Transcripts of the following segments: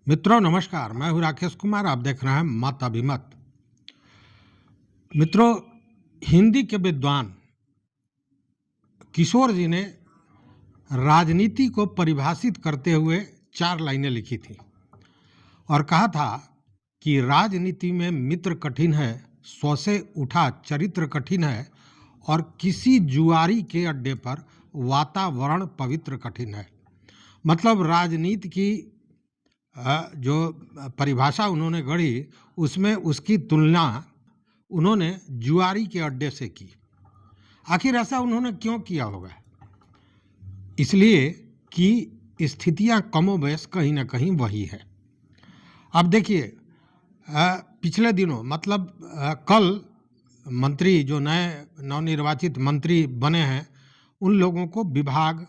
मित्रों नमस्कार, मैं हूँ राकेश कुमार। आप देख रहे हैं मत अभिमत। मित्रों, हिंदी के विद्वान किशोर जी ने राजनीति को परिभाषित करते हुए 4 लाइनें लिखी थी और कहा था कि राजनीति में मित्र कठिन है, स्व से उठा चरित्र कठिन है और किसी जुआरी के अड्डे पर वातावरण पवित्र कठिन है। मतलब राजनीति की जो परिभाषा उन्होंने गढ़ी उसमें उसकी तुलना उन्होंने जुआरी के अड्डे से की। आखिर ऐसा उन्होंने क्यों किया होगा? इसलिए कि स्थितियां कमोबेश कहीं ना कहीं वही है। अब देखिए, पिछले दिनों मतलब कल मंत्री जो नए नवनिर्वाचित मंत्री बने हैं उन लोगों को विभाग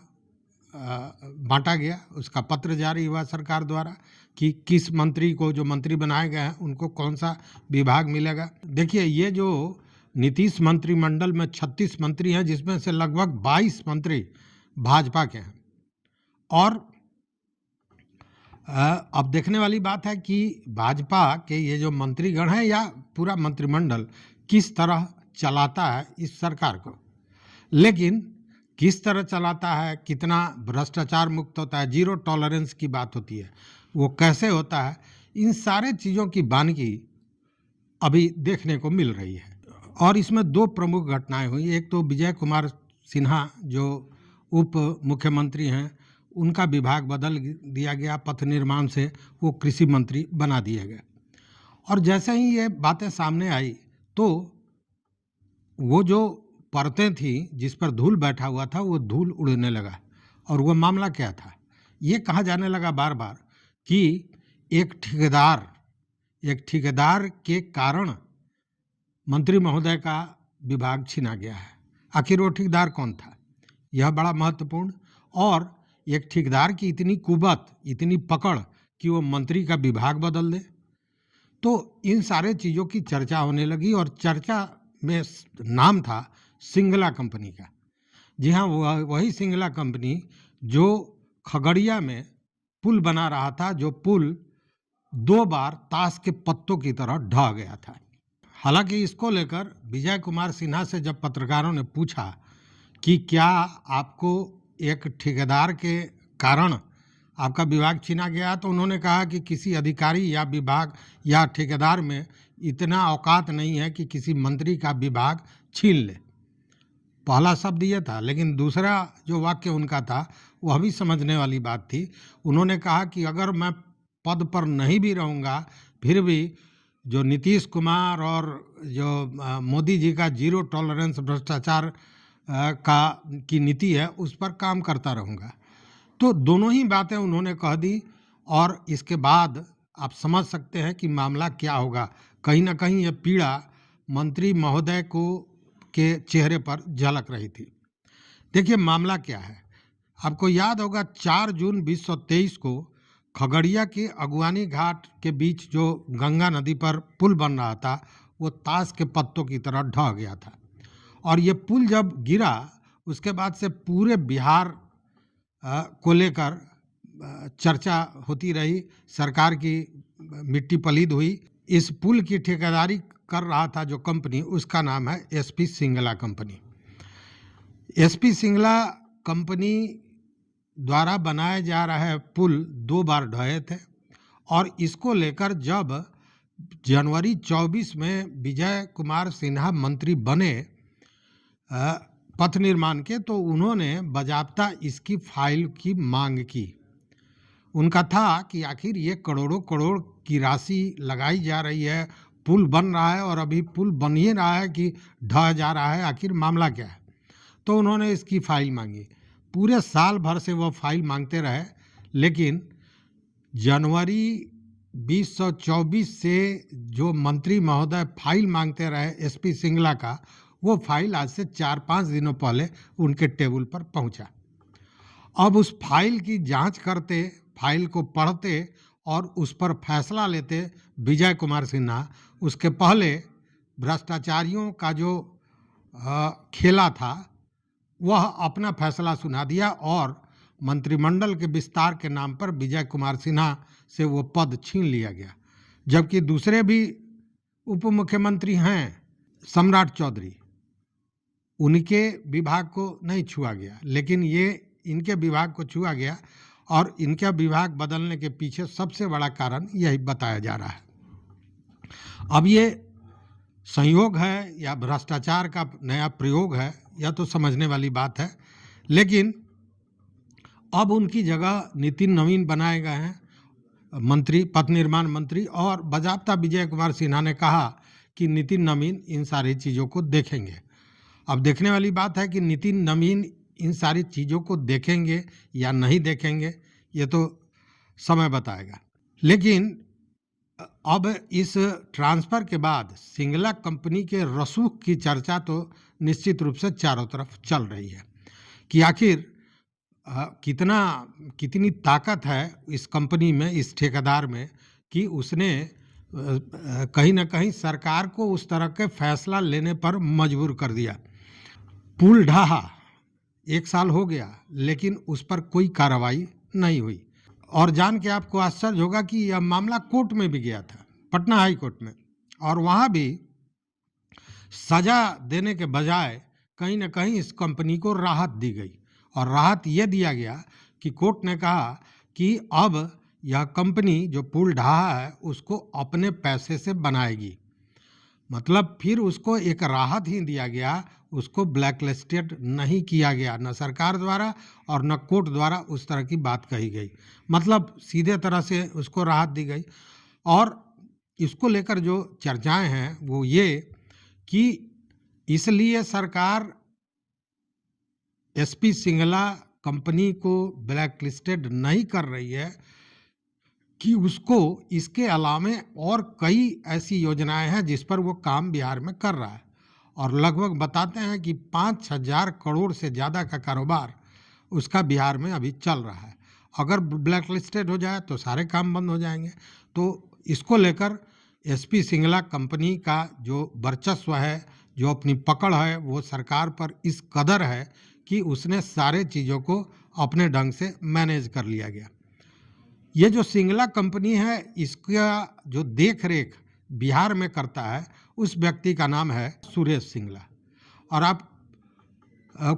बांटा गया। उसका पत्र जारी हुआ सरकार द्वारा कि किस मंत्री को, जो मंत्री बनाए गए हैं उनको कौन सा विभाग मिलेगा। देखिए, ये जो नीतीश मंत्रिमंडल में 36 मंत्री हैं जिसमें से लगभग 22 मंत्री भाजपा के हैं। और अब देखने वाली बात है कि भाजपा के ये जो मंत्रीगण हैं या पूरा मंत्रिमंडल किस तरह चलाता है इस सरकार को। लेकिन किस तरह चलाता है, कितना भ्रष्टाचार मुक्त होता है, जीरो टॉलरेंस की बात होती है, वो कैसे होता है, इन सारे चीज़ों की बानगी अभी देखने को मिल रही है। और इसमें 2 प्रमुख घटनाएं हुई। एक तो विजय कुमार सिन्हा जो उप मुख्यमंत्री हैं उनका विभाग बदल दिया गया, पथ निर्माण से वो कृषि मंत्री बना दिए गए। और जैसे ही ये बातें सामने आई तो वो जो परतें थी जिस पर धूल बैठा हुआ था वो धूल उड़ने लगा। और वो मामला क्या था? ये कहा जाने लगा बार बार कि एक ठेकेदार के कारण मंत्री महोदय का विभाग छीना गया है। आखिर वो ठेकेदार कौन था, यह बड़ा महत्वपूर्ण। और एक ठेकेदार की इतनी कुबत, इतनी पकड़ कि वो मंत्री का विभाग बदल दे। तो इन सारे चीज़ों की चर्चा होने लगी और चर्चा में नाम था सिंगला कंपनी का। जी हाँ, वही सिंगला कंपनी जो खगड़िया में पुल बना रहा था, जो पुल 2 बार ताश के पत्तों की तरह ढह गया था। हालांकि इसको लेकर विजय कुमार सिन्हा से जब पत्रकारों ने पूछा कि क्या आपको एक ठेकेदार के कारण आपका विभाग छीना गया, तो उन्होंने कहा कि किसी अधिकारी या विभाग या ठेकेदार में इतना औकात नहीं है कि किसी मंत्री का विभाग छीन ले। पहला शब्द ये था, लेकिन दूसरा जो वाक्य उनका था वह भी समझने वाली बात थी। उन्होंने कहा कि अगर मैं पद पर नहीं भी रहूँगा फिर भी जो नीतीश कुमार और जो मोदी जी का जीरो टॉलरेंस भ्रष्टाचार की नीति है उस पर काम करता रहूँगा। तो दोनों ही बातें उन्होंने कह दी और इसके बाद आप समझ सकते हैं कि मामला क्या होगा। कहीं ना कहीं ये पीड़ा मंत्री महोदय को के चेहरे पर झलक रही थी। देखिए, मामला क्या है। आपको याद होगा 4 जून 2023 को खगड़िया के अगुवानी घाट के बीच जो गंगा नदी पर पुल बन रहा था वो ताश के पत्तों की तरह ढह गया था। और ये पुल जब गिरा उसके बाद से पूरे बिहार को लेकर चर्चा होती रही। सरकार की मिट्टी पलीद हुई। इस पुल की ठेकेदारी कर रहा था जो कंपनी, उसका नाम है SP Singla company. SP Singla company द्वारा बनाए जा रहे पुल 2 बार ढहे थे और इसको लेकर जब जनवरी 24 में विजय कुमार सिन्हा मंत्री बने पथ निर्माण के, तो उन्होंने बाजाबता इसकी फाइल की मांग की। उनका था कि आखिर ये करोड़ों करोड़ की राशि लगाई जा रही है, पुल बन रहा है और अभी पुल बन ही रहा है कि ढह जा रहा है, आखिर मामला क्या है। तो उन्होंने इसकी फाइल मांगी। पूरे साल भर से वो फाइल मांगते रहे, लेकिन जनवरी 2024 से जो मंत्री महोदय फाइल मांगते रहे एसपी सिंगला का, वो फाइल आज से 4-5 दिनों पहले उनके टेबल पर पहुंचा। अब उस फाइल की जांच करते, फाइल को पढ़ते और उस पर फैसला लेते विजय कुमार सिन्हा, उसके पहले भ्रष्टाचारियों का जो खेला था वह अपना फैसला सुना दिया और मंत्रिमंडल के विस्तार के नाम पर विजय कुमार सिन्हा से वो पद छीन लिया गया। जबकि दूसरे भी उप मुख्यमंत्री हैं सम्राट चौधरी, उनके विभाग को नहीं छुआ गया, लेकिन ये इनके विभाग को छुआ गया और इनका विभाग बदलने के पीछे सबसे बड़ा कारण यही बताया जा रहा है। अब ये संयोग है या भ्रष्टाचार का नया प्रयोग है, यह तो समझने वाली बात है। लेकिन अब उनकी जगह नितिन नवीन बनाए गए हैं मंत्री, पथ निर्माण मंत्री, और बाजाप्ता विजय कुमार सिन्हा ने कहा कि नितिन नवीन इन सारी चीज़ों को देखेंगे। अब देखने वाली बात है कि नितिन नवीन इन सारी चीज़ों को देखेंगे या नहीं देखेंगे, ये तो समय बताएगा। लेकिन अब इस ट्रांसफ़र के बाद सिंगला कंपनी के रसूख की चर्चा तो निश्चित रूप से चारों तरफ चल रही है कि आखिर कितनी ताकत है इस कंपनी में, इस ठेकेदार में, कि उसने कहीं ना कहीं सरकार को उस तरह के फैसला लेने पर मजबूर कर दिया। पुल ढहा, 1 साल हो गया, लेकिन उस पर कोई कार्रवाई नहीं हुई। और जान के आपको आश्चर्य होगा कि यह मामला कोर्ट में भी गया था, पटना हाई कोर्ट में, और वहाँ भी सजा देने के बजाय कहीं ना कहीं इस कंपनी को राहत दी गई। और राहत ये दिया गया कि कोर्ट ने कहा कि अब यह कंपनी जो पुल ढहा है उसको अपने पैसे से बनाएगी। मतलब फिर उसको एक राहत ही दिया गया, उसको ब्लैकलिस्टेड नहीं किया गया, न सरकार द्वारा और न कोर्ट द्वारा उस तरह की बात कही गई। मतलब सीधे तरह से उसको राहत दी गई। और इसको लेकर जो चर्चाएं हैं वो ये कि इसलिए सरकार एसपी सिंगला कंपनी को ब्लैकलिस्टेड नहीं कर रही है कि उसको इसके अलावे और कई ऐसी योजनाएं हैं जिस पर वो काम बिहार में कर रहा है। और लगभग बताते हैं कि 5,000 करोड़ से ज़्यादा का कारोबार उसका बिहार में अभी चल रहा है। अगर ब्लैक लिस्टेड हो जाए तो सारे काम बंद हो जाएंगे। तो इसको लेकर एसपी सिंगला कंपनी का जो वर्चस्व है, जो अपनी पकड़ है, वो सरकार पर इस कदर है कि उसने सारे चीज़ों को अपने ढंग से मैनेज कर लिया गया। ये जो सिंगला कंपनी है, इसका जो देख रेख बिहार में करता है उस व्यक्ति का नाम है सुरेश सिंगला। और आप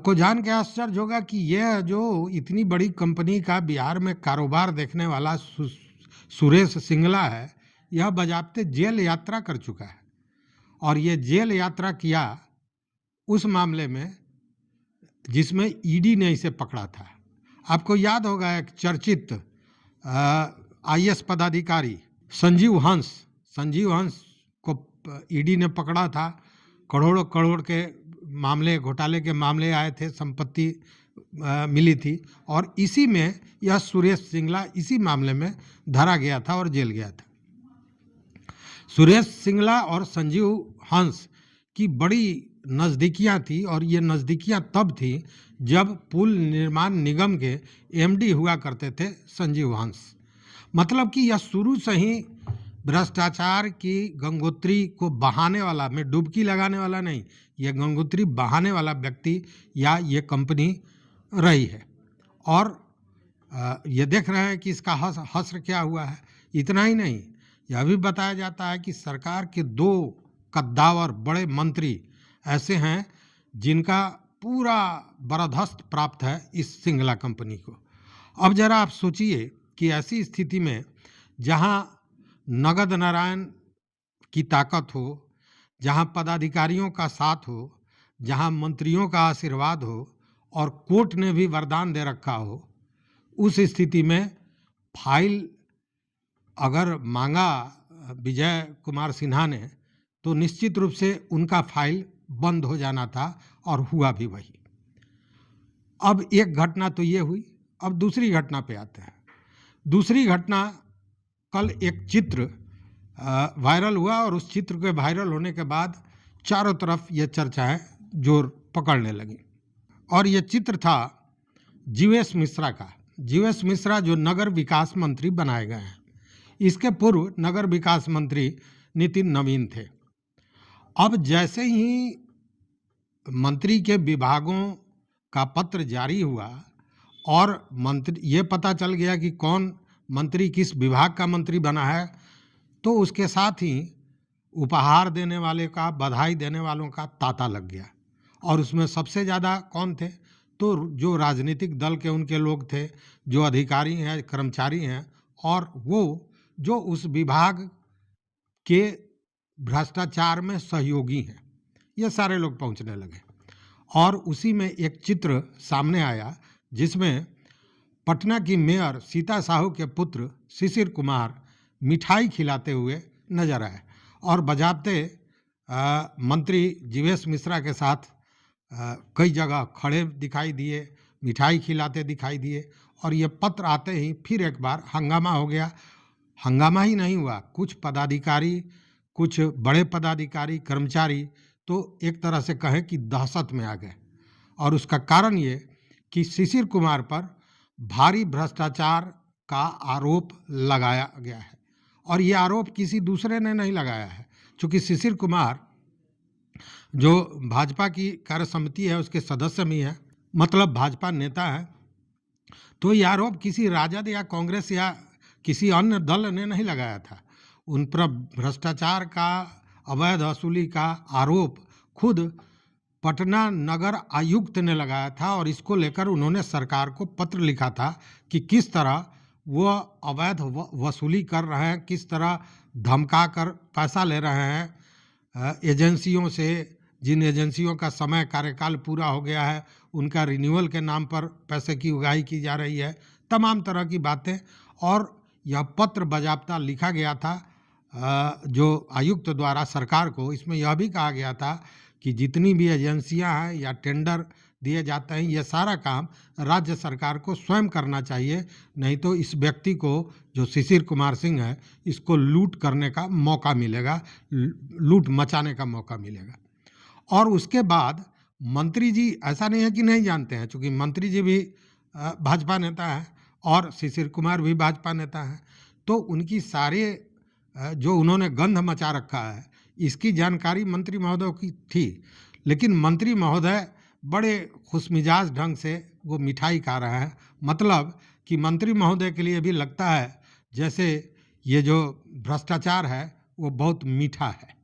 को जान के आश्चर्य होगा कि यह जो इतनी बड़ी कंपनी का बिहार में कारोबार देखने वाला सुरेश सिंगला है, यह बजाबते जेल यात्रा कर चुका है। और ये जेल यात्रा किया उस मामले में जिसमें ईडी ने इसे पकड़ा था। आपको याद होगा एक चर्चित आईएएस पदाधिकारी संजीव हंस को ईडी ने पकड़ा था। करोड़ों करोड़ के मामले, घोटाले के मामले आए थे, संपत्ति मिली थी, और इसी में यह सुरेश सिंगला इसी मामले में धरा गया था और जेल गया था। सुरेश सिंगला और संजीव हंस की बड़ी नज़दीकियाँ थी, और ये नज़दीकियाँ तब थी जब पुल निर्माण निगम के एमडी हुआ करते थे संजीव हंस। मतलब कि यह शुरू से ही भ्रष्टाचार की गंगोत्री को बहाने वाला, में डुबकी लगाने वाला नहीं, यह गंगोत्री बहाने वाला व्यक्ति या ये कंपनी रही है। और ये देख रहे हैं कि इसका हश्र क्या हुआ है। इतना ही नहीं, यह भी बताया जाता है कि सरकार के 2 कद्दावर बड़े मंत्री ऐसे हैं जिनका पूरा बरदस्त प्राप्त है इस सिंगला कंपनी को। अब जरा आप सोचिए कि ऐसी स्थिति में जहां नगद नारायण की ताकत हो, जहां पदाधिकारियों का साथ हो, जहां मंत्रियों का आशीर्वाद हो और कोर्ट ने भी वरदान दे रखा हो, उस स्थिति में फाइल अगर मांगा विजय कुमार सिन्हा ने तो निश्चित रूप से उनका फाइल बंद हो जाना था, और हुआ भी वही। अब एक घटना तो ये हुई। अब दूसरी घटना पे आते हैं। दूसरी घटना, कल एक चित्र वायरल हुआ, और उस चित्र के वायरल होने के बाद चारों तरफ ये चर्चाएं जोर पकड़ने लगी। और ये चित्र था जीवेश मिश्रा का। जीवेश मिश्रा जो नगर विकास मंत्री बनाए गए हैं। इसके पूर्व नगर विकास मंत्री नितिन नवीन थे। अब जैसे ही मंत्री के विभागों का पत्र जारी हुआ और मंत्री ये पता चल गया कि कौन मंत्री किस विभाग का मंत्री बना है, तो उसके साथ ही उपहार देने वाले का, बधाई देने वालों का तांता लग गया। और उसमें सबसे ज़्यादा कौन थे, तो जो राजनीतिक दल के उनके लोग थे, जो अधिकारी हैं, कर्मचारी हैं, और वो जो उस विभाग के भ्रष्टाचार में सहयोगी हैं, ये सारे लोग पहुंचने लगे। और उसी में एक चित्र सामने आया जिसमें पटना की मेयर सीता साहू के पुत्र शिशिर कुमार मिठाई खिलाते हुए नजर आए और बजाते मंत्री जीवेश मिश्रा के साथ कई जगह खड़े दिखाई दिए, मिठाई खिलाते दिखाई दिए। और ये पत्र आते ही फिर एक बार हंगामा हो गया। हंगामा ही नहीं हुआ, कुछ पदाधिकारी, कुछ बड़े पदाधिकारी, कर्मचारी तो एक तरह से कहें कि दहशत में आ गए। और उसका कारण ये कि शिशिर कुमार पर भारी भ्रष्टाचार का आरोप लगाया गया है। और ये आरोप किसी दूसरे ने नहीं लगाया है, क्योंकि शिशिर कुमार जो भाजपा की कार्य समिति है उसके सदस्य भी हैं, मतलब भाजपा नेता है। तो ये आरोप किसी राजद या कांग्रेस या किसी अन्य दल ने नहीं लगाया था। उन पर भ्रष्टाचार का, अवैध वसूली का आरोप खुद पटना नगर आयुक्त ने लगाया था। और इसको लेकर उन्होंने सरकार को पत्र लिखा था कि किस तरह वो अवैध वसूली कर रहे हैं, किस तरह धमका कर पैसा ले रहे हैं एजेंसियों से, जिन एजेंसियों का समय कार्यकाल पूरा हो गया है उनका रिन्यूअल के नाम पर पैसे की उगाही की जा रही है, तमाम तरह की बातें। और यह पत्र बाज़ाब्ता लिखा गया था जो आयुक्त द्वारा सरकार को। इसमें यह भी कहा गया था कि जितनी भी एजेंसियां हैं या टेंडर दिए जाते हैं, ये सारा काम राज्य सरकार को स्वयं करना चाहिए, नहीं तो इस व्यक्ति को जो शिशिर कुमार सिंह है इसको लूट करने का मौका मिलेगा, लूट मचाने का मौका मिलेगा। और उसके बाद मंत्री जी ऐसा नहीं है कि नहीं जानते हैं, क्योंकि मंत्री जी भी भाजपा नेता है और शिशिर कुमार भी भाजपा नेता है, तो उनकी सारे जो उन्होंने गंध मचा रखा है इसकी जानकारी मंत्री महोदय की थी। लेकिन मंत्री महोदय बड़े खुशमिजाज ढंग से वो मिठाई खा रहे हैं, मतलब कि मंत्री महोदय के लिए भी लगता है जैसे ये जो भ्रष्टाचार है वो बहुत मीठा है।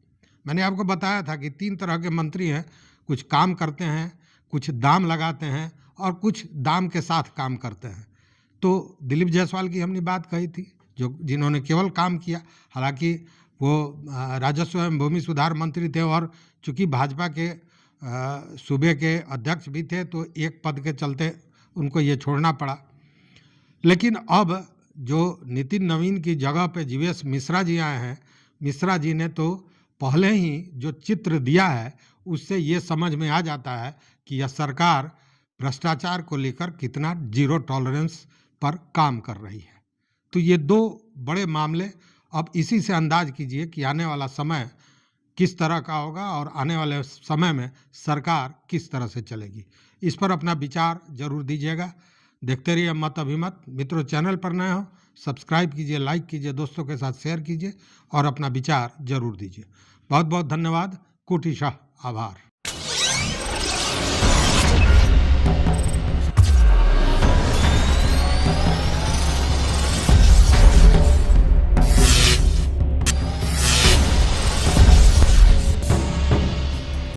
मैंने आपको बताया था कि 3 तरह के मंत्री हैं, कुछ काम करते हैं, कुछ दाम लगाते हैं और कुछ दाम के साथ काम करते हैं। तो दिलीप जायसवाल की हमने बात कही थी, जो जिन्होंने केवल काम किया। हालांकि वो राजस्व एवं भूमि सुधार मंत्री थे और चूंकि भाजपा के सूबे के अध्यक्ष भी थे तो एक पद के चलते उनको ये छोड़ना पड़ा। लेकिन अब जो नितिन नवीन की जगह पे जीवेश मिश्रा जी आए हैं, मिश्रा जी ने तो पहले ही जो चित्र दिया है उससे ये समझ में आ जाता है कि यह सरकार भ्रष्टाचार को लेकर कितना जीरो टॉलरेंस पर काम कर रही है। तो ये 2 बड़े मामले, अब इसी से अंदाज कीजिए कि आने वाला समय किस तरह का होगा और आने वाले समय में सरकार किस तरह से चलेगी। इस पर अपना विचार जरूर दीजिएगा। देखते रहिए मत अभिमत। मित्रों, चैनल पर नए हो सब्सक्राइब कीजिए, लाइक कीजिए, दोस्तों के साथ शेयर कीजिए और अपना विचार जरूर दीजिए। बहुत बहुत धन्यवाद। कोटिशाह आभार।